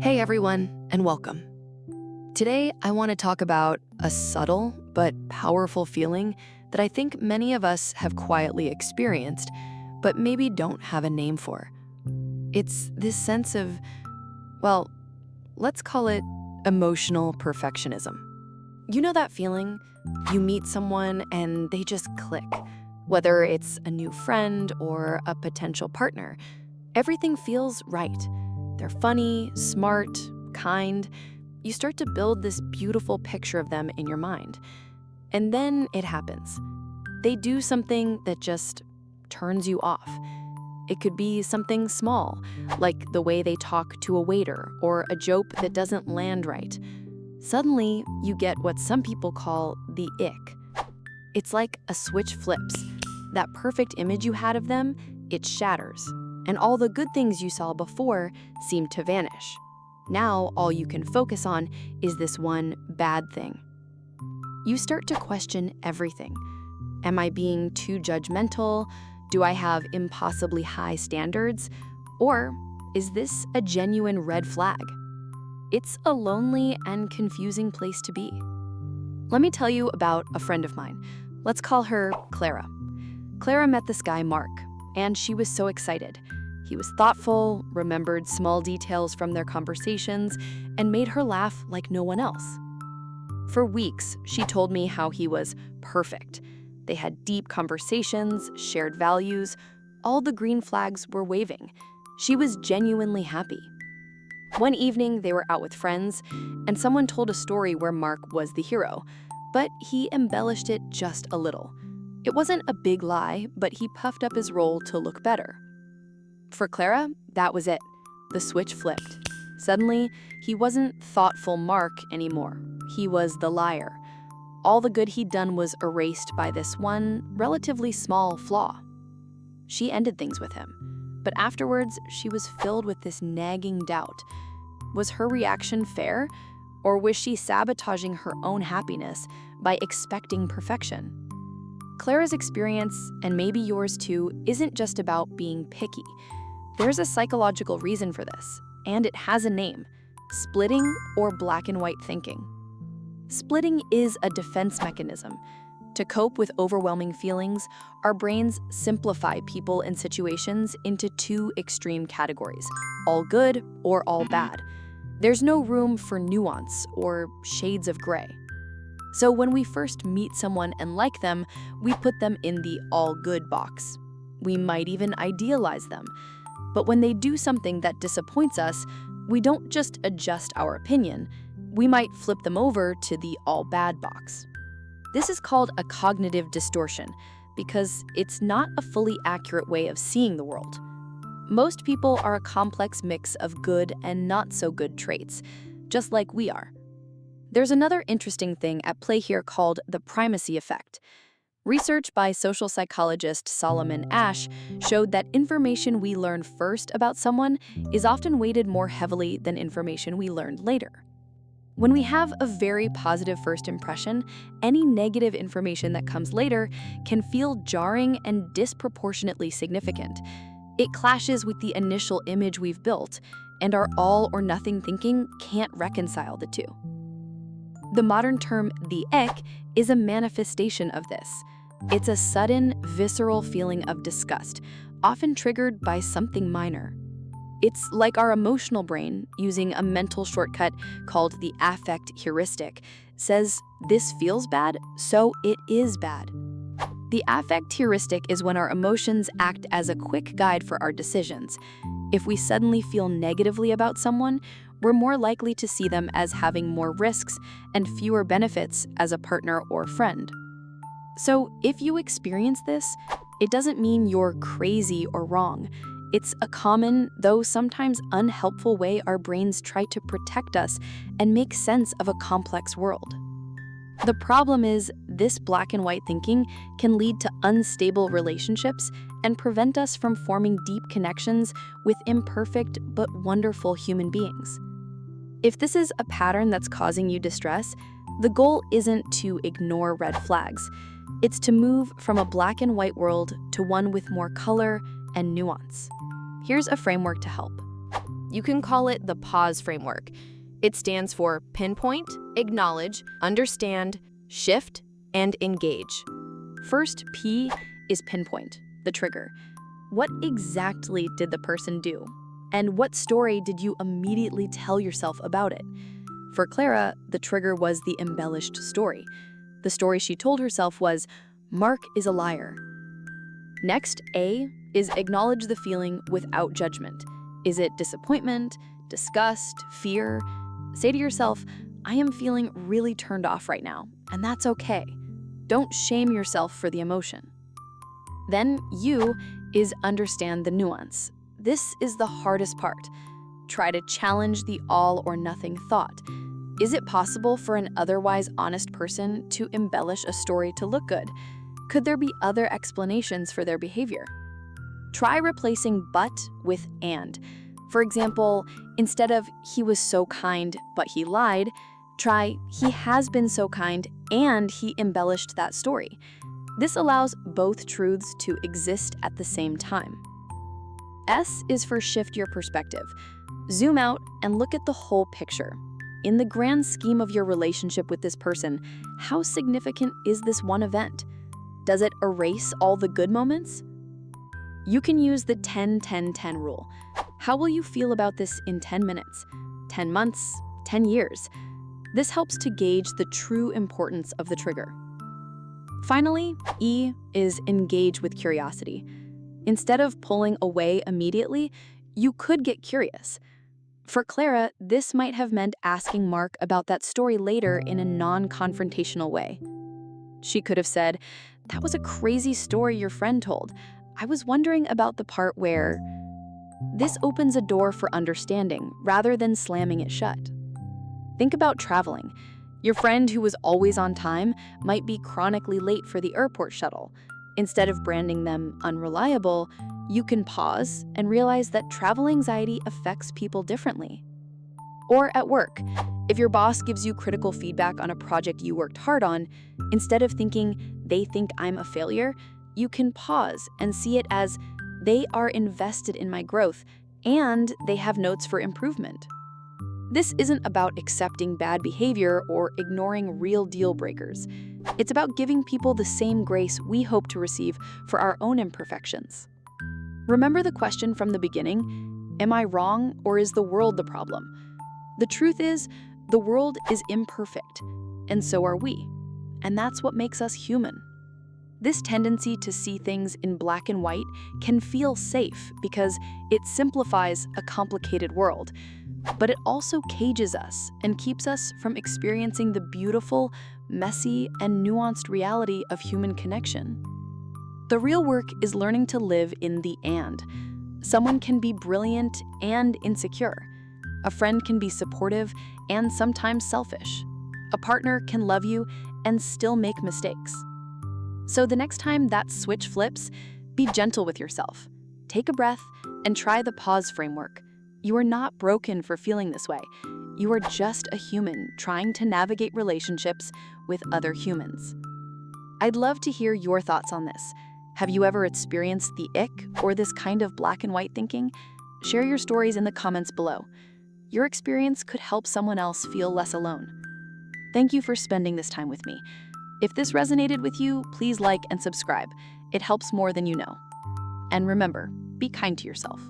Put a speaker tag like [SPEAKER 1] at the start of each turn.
[SPEAKER 1] Hey everyone, and welcome. Today, I want to talk about a subtle but powerful feeling that I think many of us have quietly experienced, but maybe don't have a name for. It's this sense of, well, let's call it emotional perfectionism. You know that feeling? You meet someone and they just click. Whether it's a new friend or a potential partner, everything feels right. They're funny, smart, kind. You start to build this beautiful picture of them in your mind. And then it happens. They do something that just turns you off. It could be something small, like the way they talk to a waiter or a joke that doesn't land right. Suddenly, you get what some people call the ick. It's like a switch flips. That perfect image you had of them, it shatters. And all the good things you saw before seem to vanish. Now, all you can focus on is this one bad thing. You start to question everything. Am I being too judgmental? Do I have impossibly high standards? Or is this a genuine red flag? It's a lonely and confusing place to be. Let me tell you about a friend of mine. Let's call her Clara. Clara met this guy, Mark, and she was so excited. He was thoughtful, remembered small details from their conversations, and made her laugh like no one else. For weeks, she told me how he was perfect. They had deep conversations, shared values. All the green flags were waving. She was genuinely happy. One evening, they were out with friends, and someone told a story where Mark was the hero, but he embellished it just a little. It wasn't a big lie, but he puffed up his role to look better. For Clara, that was it. The switch flipped. Suddenly, he wasn't thoughtful Mark anymore. He was the liar. All the good he'd done was erased by this one relatively small flaw. She ended things with him, but afterwards, she was filled with this nagging doubt. Was her reaction fair, or was she sabotaging her own happiness by expecting perfection? Clara's experience, and maybe yours too, isn't just about being picky. There's a psychological reason for this, and it has a name: splitting or black and white thinking. Splitting is a defense mechanism. To cope with overwhelming feelings, our brains simplify people and situations into two extreme categories: all good or all bad. There's no room for nuance or shades of gray. So when we first meet someone and like them, we put them in the all good box. We might even idealize them. But when they do something that disappoints us, we don't just adjust our opinion. We might flip them over to the all bad box. This is called a cognitive distortion because it's not a fully accurate way of seeing the world. Most people are a complex mix of good and not so good traits, just like we are. There's another interesting thing at play here called the primacy effect. Research by social psychologist Solomon Asch showed that information we learn first about someone is often weighted more heavily than information we learned later. When we have a very positive first impression, any negative information that comes later can feel jarring and disproportionately significant. It clashes with the initial image we've built, and our all or nothing thinking can't reconcile the two. The modern term the ick is a manifestation of this. It's a sudden, visceral feeling of disgust, often triggered by something minor. It's like our emotional brain, using a mental shortcut called the affect heuristic, says this feels bad, so it is bad. The affect heuristic is when our emotions act as a quick guide for our decisions. If we suddenly feel negatively about someone, we're more likely to see them as having more risks and fewer benefits as a partner or friend. So if you experience this, it doesn't mean you're crazy or wrong. It's a common, though sometimes unhelpful way our brains try to protect us and make sense of a complex world. The problem is, this black and white thinking can lead to unstable relationships and prevent us from forming deep connections with imperfect but wonderful human beings. If this is a pattern that's causing you distress, the goal isn't to ignore red flags. It's to move from a black and white world to one with more color and nuance. Here's a framework to help. You can call it the pause framework. It stands for pinpoint, acknowledge, understand, shift, and engage. First P is pinpoint, the trigger. What exactly did the person do? And what story did you immediately tell yourself about it? For Clara, the trigger was the embellished story. The story she told herself was, "Mark is a liar." Next, A is acknowledge the feeling without judgment. Is it disappointment, disgust, fear? Say to yourself, "I am feeling really turned off right now, and that's okay." Don't shame yourself for the emotion. Then U is understand the nuance. This is the hardest part. Try to challenge the all or nothing thought. Is it possible for an otherwise honest person to embellish a story to look good? Could there be other explanations for their behavior? Try replacing but with and. For example, instead of "he was so kind, but he lied," try "he has been so kind and he embellished that story." This allows both truths to exist at the same time. S is for shift your perspective. Zoom out and look at the whole picture. In the grand scheme of your relationship with this person, how significant is this one event? Does it erase all the good moments? You can use the 10-10-10 rule. How will you feel about this in 10 minutes, 10 months, 10 years? This helps to gauge the true importance of the trigger. Finally, E is engage with curiosity. Instead of pulling away immediately, you could get curious. For Clara, this might have meant asking Mark about that story later in a non-confrontational way. She could have said, "That was a crazy story your friend told. I was wondering about the part where..." This opens a door for understanding rather than slamming it shut. Think about traveling. Your friend who was always on time might be chronically late for the airport shuttle. Instead of branding them unreliable, you can pause and realize that travel anxiety affects people differently. Or at work, if your boss gives you critical feedback on a project you worked hard on, instead of thinking, "They think I'm a failure," you can pause and see it as, "They are invested in my growth and they have notes for improvement." This isn't about accepting bad behavior or ignoring real deal breakers. It's about giving people the same grace we hope to receive for our own imperfections. Remember the question from the beginning? Am I wrong, or is the world the problem? The truth is, the world is imperfect, and so are we. And that's what makes us human. This tendency to see things in black and white can feel safe because it simplifies a complicated world. But it also cages us and keeps us from experiencing the beautiful, messy, and nuanced reality of human connection. The real work is learning to live in the and. Someone can be brilliant and insecure. A friend can be supportive and sometimes selfish. A partner can love you and still make mistakes. So the next time that switch flips, be gentle with yourself. Take a breath and try the pause framework. You are not broken for feeling this way. You are just a human trying to navigate relationships with other humans. I'd love to hear your thoughts on this. Have you ever experienced the ick or this kind of black and white thinking? Share your stories in the comments below. Your experience could help someone else feel less alone. Thank you for spending this time with me. If this resonated with you, please like and subscribe. It helps more than you know. And remember, be kind to yourself.